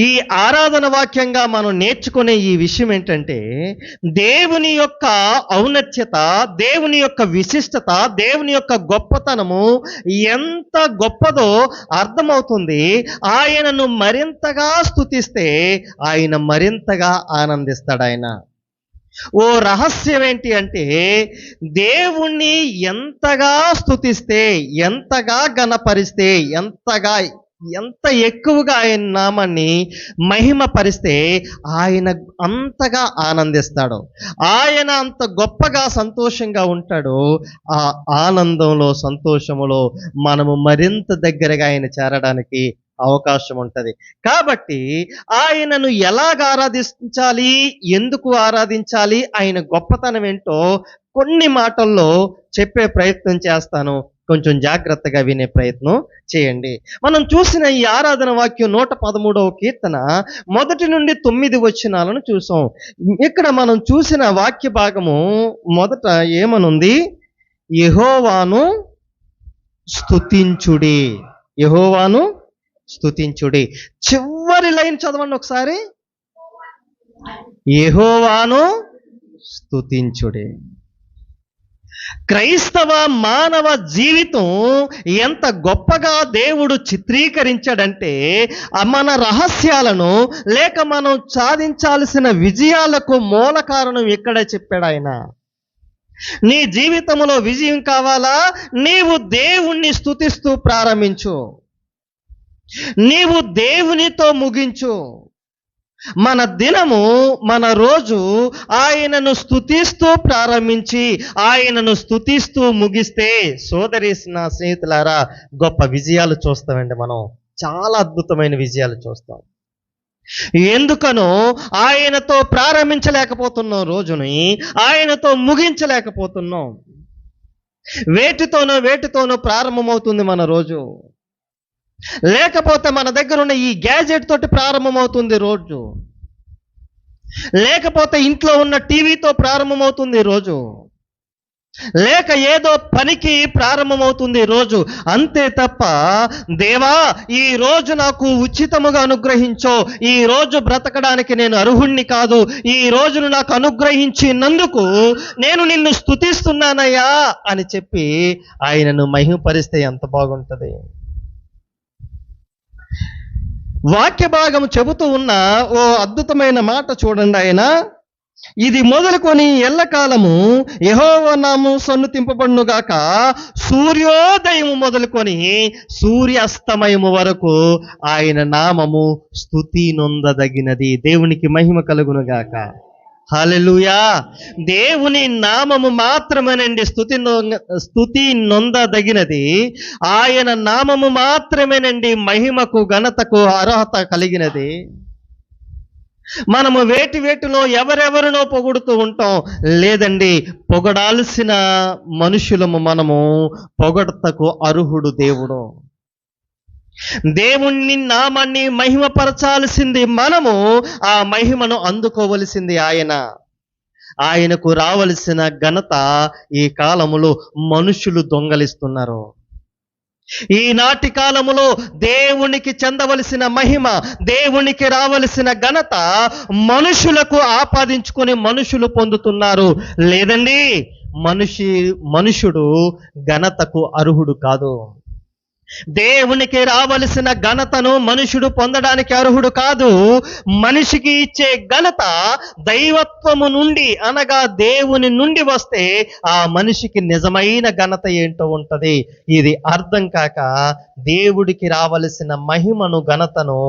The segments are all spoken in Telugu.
ఈ ఆరాధన వాక్యంగా మనం నేర్చుకునే ఈ విషయం ఏంటంటే, దేవుని యొక్క ఔన్నత్యత, దేవుని యొక్క విశిష్టత, దేవుని యొక్క గొప్పతనము ఎంత గొప్పదో అర్థమవుతుంది. ఆయనను మరింతగా స్తుతిస్తే ఆయన మరింతగా ఆనందిస్తాడు. ఓ రహస్యం ఏంటి అంటే, దేవుణ్ణి ఎంతగా స్తుతిస్తే, ఎంతగా ఘనపరిస్తే, ఎంత ఎక్కువగా ఆయన నామాన్ని మహిమపరిస్తే ఆయన అంతగా ఆనందిస్తాడు. ఆయన అంత గొప్పగా సంతోషంగా ఉంటాడు. ఆ ఆనందంలో, సంతోషములో మనము మరింత దగ్గరగా ఆయన చేరడానికి అవకాశం ఉంటుంది. కాబట్టి ఆయనను ఎలాగ ఆరాధించాలి, ఎందుకు ఆరాధించాలి, ఆయన గొప్పతనం ఏంటో కొన్ని మాటల్లో చెప్పే ప్రయత్నం చేస్తాను. కొంచెం జాగ్రత్తగా వినే ప్రయత్నం చేయండి. మనం చూసిన ఈ ఆరాధన వాక్యం 113వ కీర్తన 1 నుండి 9 వచనాలను చూసాం. ఇక్కడ మనం చూసిన వాక్య భాగము మొదట ఏమనుంది? యెహోవాను స్తుతించుడి, యెహోవాను స్తుతించుడి. చివరి లైన్ చదవండి ఒకసారి. యెహోవాను స్తుతించుడి. క్రైస్తవ మానవ జీవితం ఎంత గొప్పగా దేవుడు చిత్రీకరించాడంటే, మన రహస్యాలను లేక మనం సాధించాల్సిన విజయాలకు మూల కారణం ఇక్కడే చెప్పాడు ఆయన. నీ జీవితంలో విజయం కావాలా? నీవు దేవుణ్ణి స్తుతిస్తూ ప్రారంభించు, నీవు దేవునితో ముగించు. మన దినము, మన రోజు ఆయనను స్తుతిస్తూ ప్రారంభించి ఆయనను స్తుతిస్తూ ముగిస్తే, సోదరి నా స్నేహితులారా, గొప్ప విజయాలు చూస్తామండి. మనం చాలా అద్భుతమైన విజయాలు చూస్తాం. ఎందుకనో ఆయనతో ప్రారంభించలేకపోతున్నాం, రోజుని ఆయనతో ముగించలేకపోతున్నాం. వేటితోనో ప్రారంభమవుతుంది మన రోజు, లేకపోతే మన దగ్గర ఉన్న ఈ గ్యాజెట్ తోటి ప్రారంభమవుతుంది రోజు, లేకపోతే ఇంట్లో ఉన్న టీవీతో ప్రారంభమవుతుంది రోజు, లేక ఏదో పనికి ప్రారంభమవుతుంది రోజు. అంతే తప్ప, దేవా ఈ రోజు నాకు ఉచితముగా అనుగ్రహించో, ఈ రోజు బ్రతకడానికి నేను అర్హుణ్ణి కాదు, ఈ రోజును నాకు అనుగ్రహించినందుకు నేను నిన్ను స్తుతిస్తున్నానయ్యా అని చెప్పి ఆయనను మహిమపరిస్తే ఎంత బాగుంటుంది. వాక్య భాగం చెబుతూ ఉన్న ఓ అద్భుతమైన మాట చూడండి. ఆయన ఇది మొదలుకొని ఎల్లకాలము యెహోవా నామము సన్నుతింపబడునుగాక, సూర్యోదయము మొదలుకొని సూర్యాస్తమయము వరకు ఆయన నామము స్తుతి నొందదగినది. దేవునికి మహిమ కలుగునుగాక. హల్లెలూయా. దేవుని నామము మాత్రమేనండి స్తుతి నొందదగినది. ఆయన నామము మాత్రమేనండి మహిమకు, ఘనతకు అర్హత కలిగినది. మనము వేటిలో ఎవరెవరినో పొగుడుతూ ఉంటాం. లేదండి, పొగడాల్సిన మనుషులము మనము. పొగడతకు అర్హుడు దేవుడు. దేవుణ్ణి నామాన్ని మహిమపరచాల్సింది మనము, ఆ మహిమను అందుకోవలసింది ఆయన. ఆయనకు రావలసిన ఘనత ఈ కాలములో మనుషులు దొంగలిస్తున్నారు. ఈనాటి కాలములో దేవునికి చెందవలసిన మహిమ, దేవునికి రావలసిన ఘనత మనుషులకు ఆపాదించుకొని మనుషులు పొందుతున్నారు. లేదండి, మనుషుడు ఘనతకు అర్హుడు కాదు. దేవునికి రావలసిన ఘనతను మనుషుడు పొందడానికి అర్హుడు కాదు. మనిషికి ఇచ్చే ఘనత దైవత్వము నుండి, అనగా దేవుని నుండి వస్తే ఆ మనిషికి నిజమైన ఘనత ఏంటో ఉంటది. ఇది అర్థం కాక దేవుడికి రావలసిన మహిమను, ఘనతను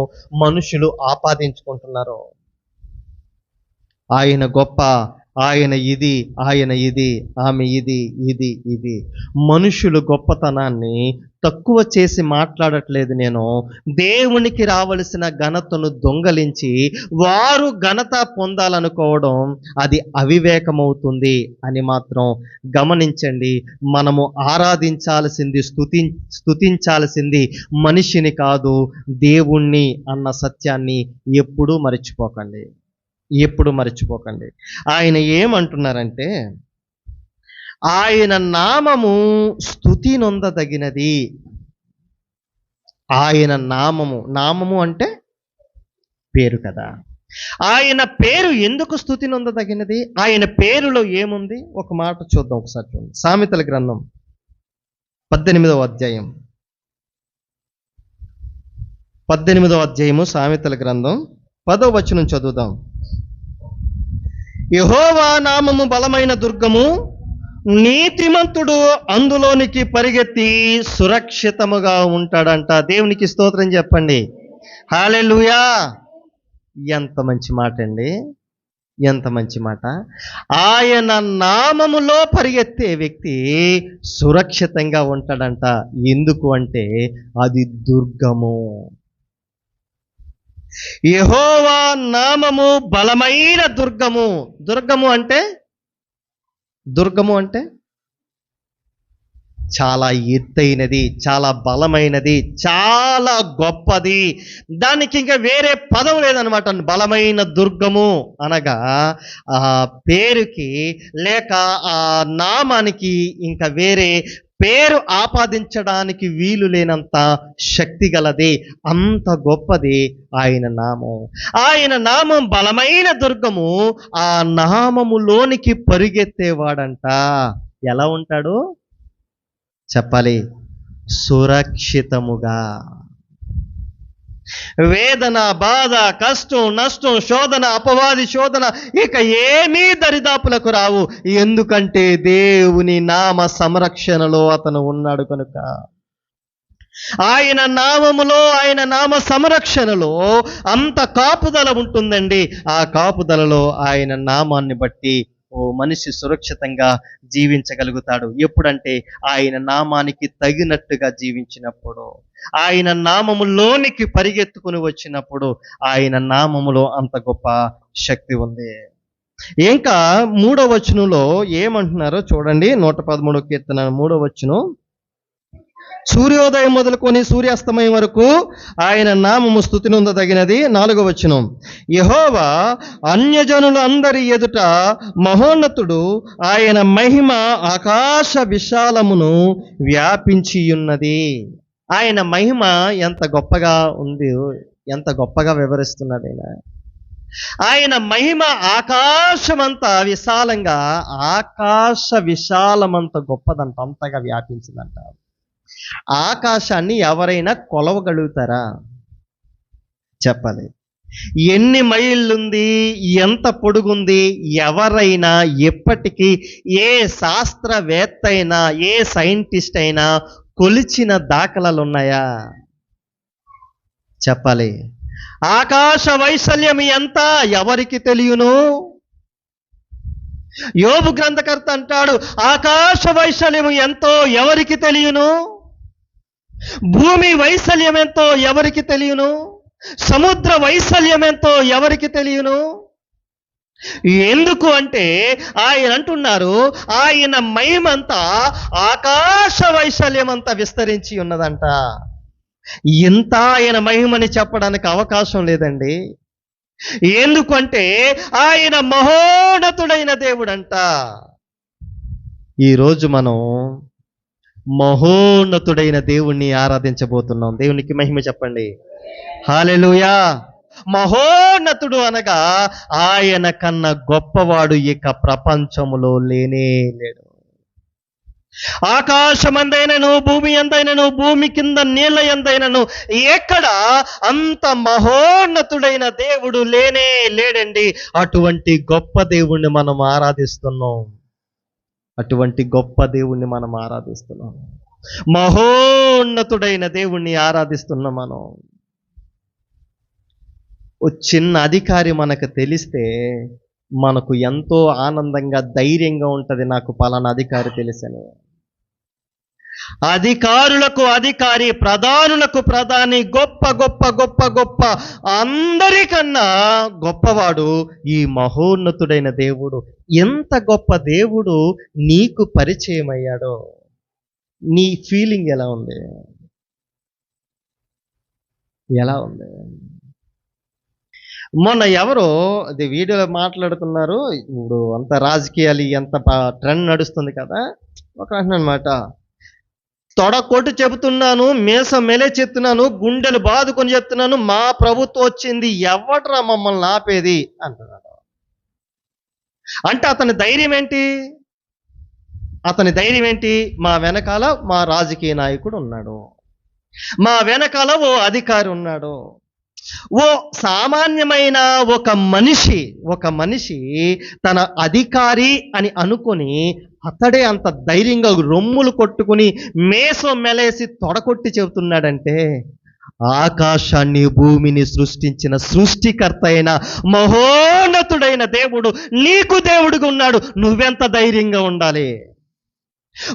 మనుషులు ఆపాదించుకుంటున్నారు. ఆయన గొప్ప, ఆయన ఇది, ఆయన ఇది, ఆమె ఇది. మనుషులు గొప్పతనాన్ని తక్కువ చేసి మాట్లాడట్లేదు నేను. దేవునికి రావలసిన ఘనతను దొంగలించి వారు ఘనత పొందాలనుకోవడం అది అవివేకమవుతుంది అని మాత్రం గమనించండి. మనము ఆరాధించాల్సింది, స్తుతించాల్సింది మనిషిని కాదు, దేవుణ్ణి అన్న సత్యాన్ని ఎప్పుడూ మర్చిపోకండి. ఆయన ఏమంటున్నారంటే, ఆయన నామము స్తుతి నొందదగినది. ఆయన నామము అంటే పేరు కదా. ఆయన పేరు ఎందుకు స్తుతి నొందదగినది? ఆయన పేరులో ఏముంది? ఒక మాట చూద్దాం, ఒకసారి చూడండి. సామెతల గ్రంథం 18వ అధ్యాయం, 18వ అధ్యాయము సామెతల గ్రంథం 10వ వచనం చదువుదాం. యెహోవా నామము బలమైన దుర్గము, నీతిమంతుడు అందులోనికి పరిగెత్తి సురక్షితముగా ఉంటాడంట. దేవునికి స్తోత్రం చెప్పండి. హల్లెలూయా. ఎంత మంచి మాట అండి, ఎంత మంచి మాట. ఆయన నామములో పరిగెత్తే వ్యక్తి సురక్షితంగా ఉంటాడంట. ఎందుకు అంటే అది దుర్గము. యెహోవా నామము బలమైన దుర్గము. దుర్గము అంటే చాలా ఎత్తైనది, చాలా బలమైనది, చాలా గొప్పది. దానికి ఇంకా వేరే పదం లేదనమాట. బలమైన దుర్గము అనగా ఆ పేరుకి లేక ఆ నామానికి ఇంకా వేరే పేరు ఆపాదించడానికి వీలు లేనంత శక్తి గలది, అంత గొప్పది ఆయన నామం. ఆయన నామం బలమైన దుర్గము. ఆ నామములోనికి పరిగెత్తేవాడంట. ఎలా ఉంటాడు చెప్పాలి? సురక్షితముగా. వేదన, బాధ, కష్టం, నష్టం, శోధన, అపవాది శోధన ఇక ఏమీ దరిదాపులకు రావు. ఎందుకంటే దేవుని నామ సంరక్షణలో అతను ఉన్నాడు కనుక. ఆయన నామములో, ఆయన నామ సంరక్షణలో అంత కాపుదల ఉంటుందండి. ఆ కాపుదలలో ఆయన నామాన్ని బట్టి మనిషి సురక్షితంగా జీవించగలుగుతాడు. ఎప్పుడంటే ఆయన నామానికి తగినట్టుగా జీవించినప్పుడు, ఆయన నామములోనికి పరిగెత్తుకుని వచ్చినప్పుడు. ఆయన నామములో అంత గొప్ప శక్తి ఉంది. ఇంకా 3వ వచనంలో ఏమంటున్నారో చూడండి. 113వ కీర్తన 3వ వచనం. సూర్యోదయం మొదలుకొని సూర్యాస్తమయం వరకు ఆయన నామము స్తుతి నొందదగినది. 4వ వచనం. యెహోవా అన్యజనులు అందరి ఎదుట మహోన్నతుడు, ఆయన మహిమ ఆకాశ విశాలమును వ్యాపించి ఉన్నది. ఆయన మహిమ ఎంత గొప్పగా ఉంది, ఎంత గొప్పగా వివరిస్తున్నాడు ఆయన. ఆయన మహిమ ఆకాశమంతా విశాలంగా, ఆకాశ విశాలమంత గొప్పదంట, అంతగా వ్యాపించిందంట. ఆకాశాన్ని ఎవరైనా కొలవగలుగుతారా చెప్పాలి? ఎన్ని మైళ్ళుంది, ఎంత పొడుగుంది, ఎవరైనా ఎప్పటికీ ఏ శాస్త్రవేత్త అయినా, ఏ సైంటిస్ట్ అయినా కొలిచిన దాఖలాలు ఉన్నాయా చెప్పాలి? ఆకాశ వైశాల్యం ఎంత ఎవరికి తెలియను? యోబు గ్రంథకర్త అంటాడు, ఆకాశ వైశాల్యం ఎంతో ఎవరికి తెలియను? భూమి వైశాల్యం ఎంతో ఎవరికి తెలియను? సముద్ర వైశాల్యం ఎంతో ఎవరికి తెలియను? ఎందుకు అంటే ఆయన అంటున్నారు, ఆయన మహిమంతా ఆకాశ వైశాల్యం అంతా విస్తరించి ఉన్నదంట. ఇంత ఆయన మహిమని చెప్పడానికి అవకాశం లేదండి. ఎందుకంటే ఆయన మహోన్నతుడైన దేవుడంట. ఈరోజు మనం మహోన్నతుడైన దేవుణ్ణి ఆరాధించబోతున్నాం. దేవునికి మహిమ చెప్పండి. హల్లెలూయా. మహోన్నతుడు అనగా ఆయన కన్నా గొప్పవాడు ఇక ప్రపంచములో లేనే లేడు. ఆకాశమందైనను భూమి ఎందైనను భూమి కింద నీళ్ళ ఎందైనను ఎక్కడ అంత మహోన్నతుడైన దేవుడు లేనే లేడండి. అటువంటి గొప్ప దేవుణ్ణి మనం ఆరాధిస్తున్నాం. అటువంటి గొప్ప దేవుణ్ణి మనం ఆరాధిస్తున్నాం. మహోన్నతుడైన దేవుణ్ణి ఆరాధిస్తున్నాం మనం. ఓ చిన్న అధికారి మనకు తెలిస్తే మనకు ఎంతో ఆనందంగా, ధైర్యంగా ఉంటుంది. నాకు పలానా అధికారి తెలుసని. అధికారులకు అధికారి, ప్రధానులకు ప్రధాని, గొప్ప గొప్ప గొప్ప గొప్ప అందరికన్నా గొప్పవాడు ఈ మహోన్నతుడైన దేవుడు. ఎంత గొప్ప దేవుడు నీకు పరిచయం అయ్యాడో నీ ఫీలింగ్ ఎలా ఉంది? ఎలా ఉంది? మొన్న ఎవరో అది వీడియోలో మాట్లాడుతున్నారు. ఇప్పుడు అంత రాజకీయాలు ఎంత ట్రెండ్ నడుస్తుంది కదా. ఒక అనమాట, తొడకొట్టు చెబుతున్నాను, మీసం మెలే చెప్తున్నాను, గుండెలు బాదుకొని చెప్తున్నాను, మా ప్రభుత్వం వచ్చింది, ఎవడ్రా మమ్మల్ని ఆపేది అంటున్నాడు. అంటే అతని ధైర్యం ఏంటి? మా వెనకాల మా రాజకీయ నాయకుడు ఉన్నాడు, మా వెనకాల ఓ అధికారి ఉన్నాడు. ఓ సామాన్యమైన ఒక మనిషి తన అధికారి అని అనుకొని అతడే అంత ధైర్యంగా రొమ్ములు కొట్టుకుని మేసం మెలేసి తొడకొట్టి చెబుతున్నాడంటే, ఆకాశాన్ని భూమిని సృష్టించిన సృష్టికర్త అయిన మహోన్నతుడైన దేవుడు నీకు దేవుడుగా ఉన్నాడు. నువ్వెంత ధైర్యంగా ఉండాలి?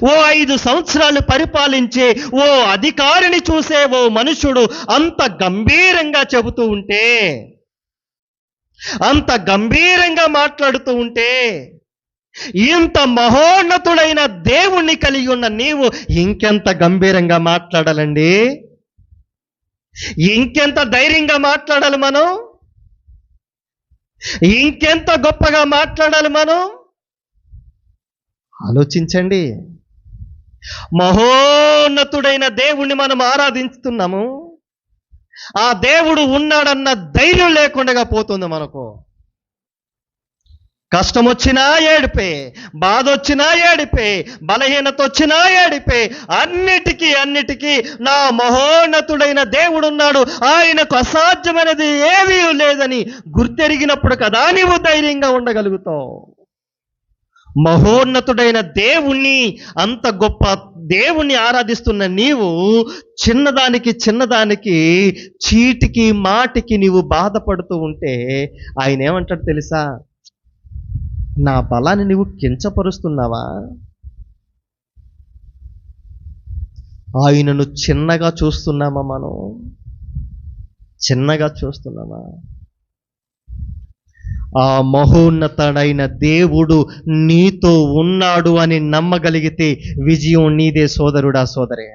ఓ 5 సంవత్సరాలు పరిపాలించే ఓ అధికారిని చూసే ఓ మనుషుడు అంత గంభీరంగా చెబుతూ ఉంటే, అంత గంభీరంగా మాట్లాడుతూ ఉంటే, ఇంత మహోన్నతుడైన దేవుణ్ణి కలిగి ఉన్న నీవు ఇంకెంత గంభీరంగా మాట్లాడాలండి? ఇంకెంత ధైర్యంగా మాట్లాడాలి మనం? ఇంకెంత గొప్పగా మాట్లాడాలి మనం? ఆలోచించండి. మహోన్నతుడైన దేవుణ్ణి మనం ఆరాధిస్తున్నాము, ఆ దేవుడు ఉన్నాడన్న ధైర్యం లేకుండా పోతుంది మనకు. కష్టం వచ్చినా ఏడిపే, బాధ వచ్చినా ఏడిపే, బలహీనత వచ్చినా ఏడిపే, అన్నిటికీ నా మహోన్నతుడైన దేవుడు ఉన్నాడు, ఆయనకు అసాధ్యమైనది ఏమీ లేదని గుర్తెరిగినప్పుడు కదా నీవు ధైర్యంగా ఉండగలుగుతావు. మహోన్నతుడైన దేవుణ్ణి, అంత గొప్ప దేవుణ్ణి ఆరాధిస్తున్న నీవు చిన్నదానికి చీటికి మాటికి నీవు బాధపడుతూ ఉంటే ఆయన ఏమంటాడు తెలుసా? నా బలాన్ని నీవు కించపరుస్తున్నావా? ఆయనను చిన్నగా చూస్తున్నామా? మనం చిన్నగా చూస్తున్నామా? ఆ మహోన్నతుడైన దేవుడు నీతో ఉన్నాడు అని నమ్మగలిగితే విజయం నీదే సోదరుడా, సోదరే.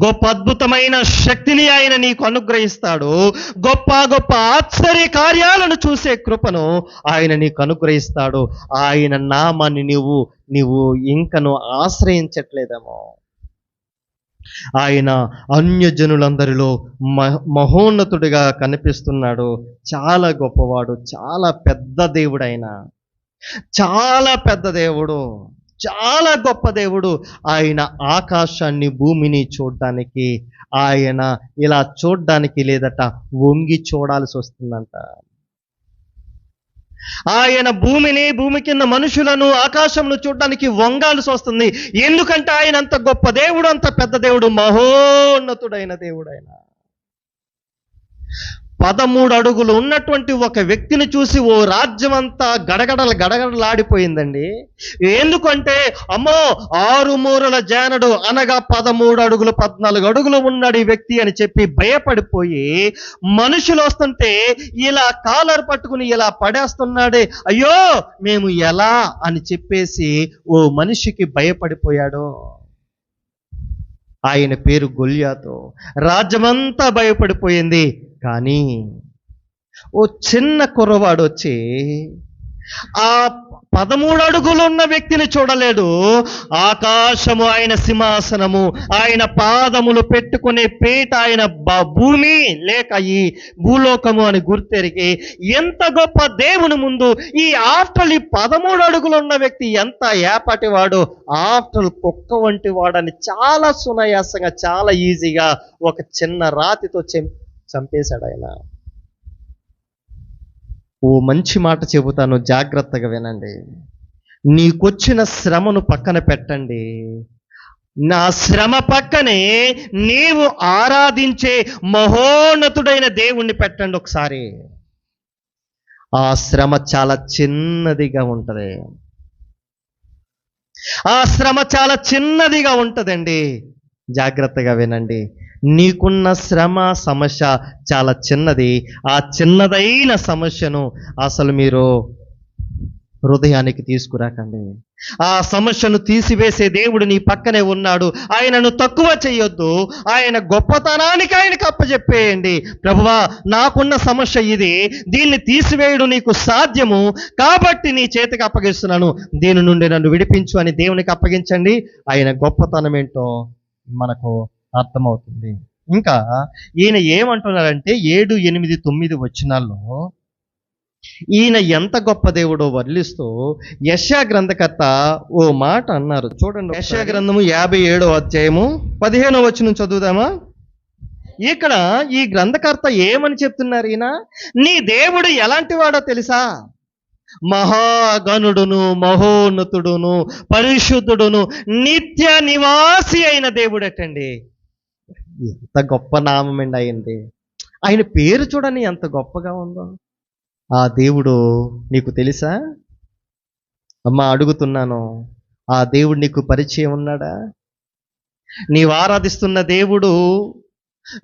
గొప్ప అద్భుతమైన శక్తిని ఆయన నీకు అనుగ్రహిస్తాడు. గొప్ప గొప్ప ఆశ్చర్య కార్యాలను చూసే కృపను ఆయన నీకు అనుగ్రహిస్తాడు. ఆయన నామాన్ని నీవు ఇంకను ఆశ్రయించట్లేదేమో. ఆయన అన్యజనులందరిలో మహోన్నతుడిగా కనిపిస్తున్నాడు. చాలా గొప్పవాడు, చాలా పెద్ద దేవుడు. ఆయన చాలా పెద్ద దేవుడు, చాలా గొప్ప దేవుడు. ఆయన ఆకాశాన్ని భూమిని చూడడానికి, ఆయన ఇలా చూడడానికి లేదట, వంగి చూడాల్సి వస్తుందంట. ఆయన భూమి కింద మనుషులను, ఆకాశంను చూడడానికి వంగాల్సి వస్తుంది. ఎందుకంటే ఆయన అంత గొప్ప దేవుడు, అంత పెద్ద దేవుడు, మహోన్నతుడైన దేవుడు. ఆయన 13 అడుగులు ఉన్నటువంటి ఒక వ్యక్తిని చూసి ఓ రాజ్యం అంతా గడగడలాడిపోయిందండి. ఎందుకంటే అమ్మో 6 మూరల జానడు అనగా 13 అడుగులు 14 అడుగులు ఉన్నాడు ఈ వ్యక్తి అని చెప్పి భయపడిపోయి, మనుషులు వస్తుంటే ఇలా కాలర్ పట్టుకుని ఇలా పడేస్తున్నాడే, అయ్యో మేము ఎలా అని చెప్పేసి ఓ మనిషికి భయపడిపోయాడు. ఆయన పేరు గొల్యాతు. రాజ్యమంతా భయపడిపోయింది. కానీ ఓ చిన్న కుర్రవాడు వచ్చి ఆ 13 అడుగులు ఉన్న వ్యక్తిని చూడలేడు. ఆకాశము ఆయన సింహాసనము, ఆయన పాదములు పెట్టుకునే పీట, ఆయన భూమి లేక ఈ భూలోకము అని గుర్తెరిగి, ఎంత గొప్ప దేవుని ముందు ఈ ఆఫ్టర్ 13 అడుగులు ఉన్న వ్యక్తి ఎంత ఏపాటివాడు, ఆఫ్టర్ కుక్క వంటి వాడని చాలా సునాయాసంగా, చాలా ఈజీగా ఒక చిన్న రాతితో చంపేశాడు ఆయన. ఓ మంచి మాట చెబుతాను, జాగ్రత్తగా వినండి. నీకొచ్చిన శ్రమను పక్కన పెట్టండి, నా శ్రమ పక్కనే నీవు ఆరాధించే మహోన్నతుడైన దేవుణ్ణి పెట్టండి ఒకసారి. ఆ శ్రమ చాలా చిన్నదిగా ఉంటది. ఆ శ్రమ చాలా చిన్నదిగా ఉంటదండి. జాగ్రత్తగా వినండి. నీకున్న శ్రమ, సమస్య చాలా చిన్నది. ఆ చిన్నదైన సమస్యను అసలు మీరు హృదయానికి తీసుకురాకండి. ఆ సమస్యను తీసివేసే దేవుడు నీ పక్కనే ఉన్నాడు. ఆయనను తక్కువ చేయొద్దు. ఆయన గొప్పతనానికి ఆయనకు అప్పచెప్పేయండి. ప్రభువా, నాకున్న సమస్య ఇది, దీన్ని తీసివేయడం నీకు సాధ్యము కాబట్టి నీ చేతికి అప్పగిస్తున్నాను, దీని నుండి నన్ను విడిపించు అని దేవునికి అప్పగించండి. ఆయన గొప్పతనం ఏంటో మనకు అర్థమవుతుంది. ఇంకా ఈయన ఏమంటున్నారంటే 7, 8, 9 వచనాల్లో ఈయన ఎంత గొప్ప దేవుడో వర్ణిస్తూ యెషయా గ్రంథకర్త ఓ మాట అన్నారు. చూడండి, యెషయా గ్రంథము 57వ అధ్యాయము 15వ వచనం చదువుదామా? ఇక్కడ ఈ గ్రంథకర్త ఏమని చెప్తున్నారు ఈయన? నీ దేవుడు ఎలాంటి వాడో తెలుసా? మహాగణుడును, మహోన్నతుడును, పరిశుద్ధుడును, నిత్య నివాసి అయిన దేవుడటండి. ఎంత గొప్ప నామం అండి అయింది. ఆయన పేరు చూడని ఎంత గొప్పగా ఉందో. ఆ దేవుడు నీకు తెలుసా? అమ్మా, అడుగుతున్నాను, ఆ దేవుడు నీకు పరిచయం ఉన్నాడా? నీవు ఆరాధిస్తున్న దేవుడు,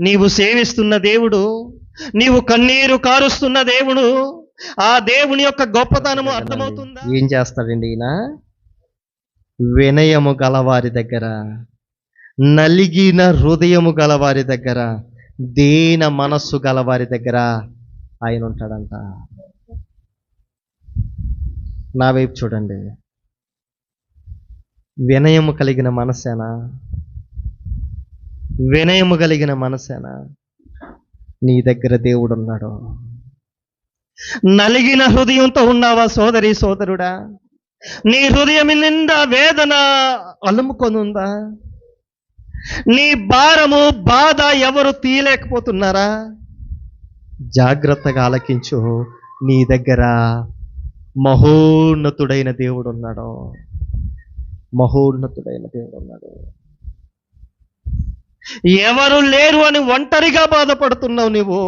నీవు సేవిస్తున్న దేవుడు, నీవు కన్నీరు కారుస్తున్న దేవుడు, ఆ దేవుని యొక్క గొప్పతనము అర్థమవుతుందా? ఏం చేస్తాడండి ఈయన? వినయము గలవారి దగ్గర, నలిగిన హృదయము గలవారి దగ్గర, దీన మనస్సు గలవారి దగ్గర ఆయన ఉంటాడంట. నా వైపు చూడండి. వినయము కలిగిన మనసేనా? వినయము కలిగిన మనసేనా? నీ దగ్గర దేవుడు ఉన్నాడు. నలిగిన హృదయంతో ఉన్నావా సోదరి సోదరుడా? నీ హృదయం నిండా వేదన అలుముకొని ఉందా? నీ భారము బాధ ఎవరు తీయలేకపోతున్నారా? జాగ్రత్తగా ఆలకించు. నీ దగ్గర మహోన్నతుడైన దేవుడు ఉన్నాడు. మహోన్నతుడైన దేవుడు ఉన్నాడు. ఎవరు లేరు అని ఒంటరిగా బాధపడుతున్నావు నీవు.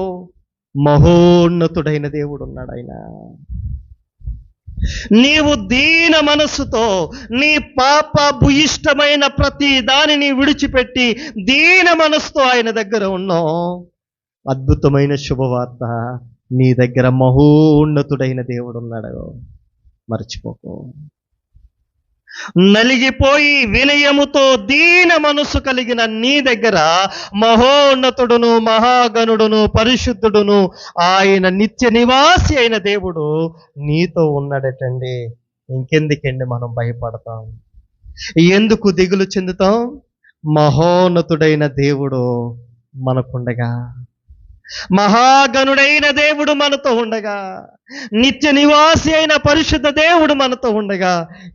మహోన్నతుడైన దేవుడు ఉన్నాడు ఆయన. నీవు దీన మనస్సుతో నీ పాప భూయిష్టమైన ప్రతి దానిని విడిచిపెట్టి దీన మనస్సుతో ఆయన దగ్గర ఉన్నావు. అద్భుతమైన శుభవార్త, నీ దగ్గర మహోన్నతుడైన దేవుడు ఉన్నాడు. మర్చిపోకు. నలిగిపోయి వినయముతో దీన మనస్సు కలిగిన నీ దగ్గర మహోన్నతుడును, మహాగణుడును, పరిశుద్ధుడును, ఆయన నిత్య నివాసి అయిన దేవుడు నీతో ఉన్నాడటండి. ఇంకెందుకండి మనం భయపడతాం? ఎందుకు దిగులు చెందుతాం? మహోన్నతుడైన దేవుడు మనకుండగా, మహాగణుడైన దేవుడు మనతో ఉండగా, నిత్య నివాసి అయిన పరిశుద్ధ దేవుడు మనతో ఉండగా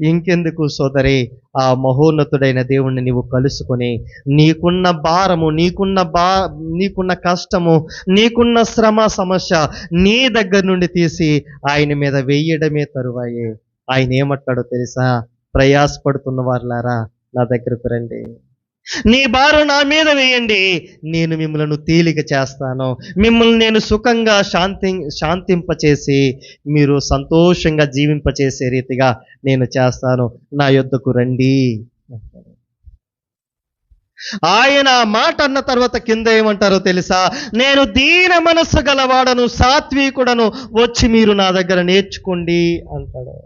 ఇంకెందుకు సోదరి? ఆ మహోన్నతుడైన దేవుణ్ణి నీవు కలుసుకొని నీకున్న భారము, నీకున్న కష్టము, నీకున్న శ్రమ సమస్య నీ దగ్గర నుండి తీసి ఆయన మీద వెయ్యడమే తరువాయే. ఆయన ఏమంటాడో తెలుసా? ప్రయాసపడుతున్న వారులారా నా దగ్గరకు రండి, నీ భారం నా మీద వేయండి, నేను మిమ్మల్ని తేలిక చేస్తాను, మిమ్మల్ని నేను సుఖంగా శాంతింపచేసి మీరు సంతోషంగా జీవింపచేసే రీతిగా నేను చేస్తాను, నా యొద్దకు రండి. ఆయన మాట అన్న తర్వాత కింద ఏమంటారో తెలుసా? నేను దీన మనస్సు గలవాడను, సాత్వికుడను, వచ్చి మీరు నా దగ్గర నేర్చుకోండి అంటాడు.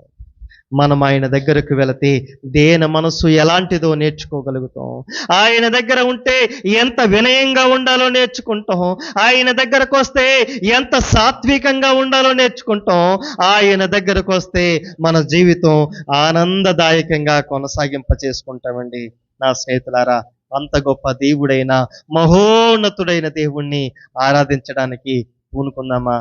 మనం ఆయన దగ్గరకు వెళితే దేన మనస్సు ఎలాంటిదో నేర్చుకోగలుగుతాం. ఆయన దగ్గర ఉంటే ఎంత వినయంగా ఉండాలో నేర్చుకుంటాం. ఆయన దగ్గరకు వస్తే ఎంత సాత్వికంగా ఉండాలో నేర్చుకుంటాం. ఆయన దగ్గరకు వస్తే మన జీవితం ఆనందదాయకంగా కొనసాగింప చేసుకుంటామండి. నా స్నేహితులారా, అంత గొప్ప దేవుడైన మహోన్నతుడైన దేవుణ్ణి ఆరాధించడానికి పూనుకుందామా?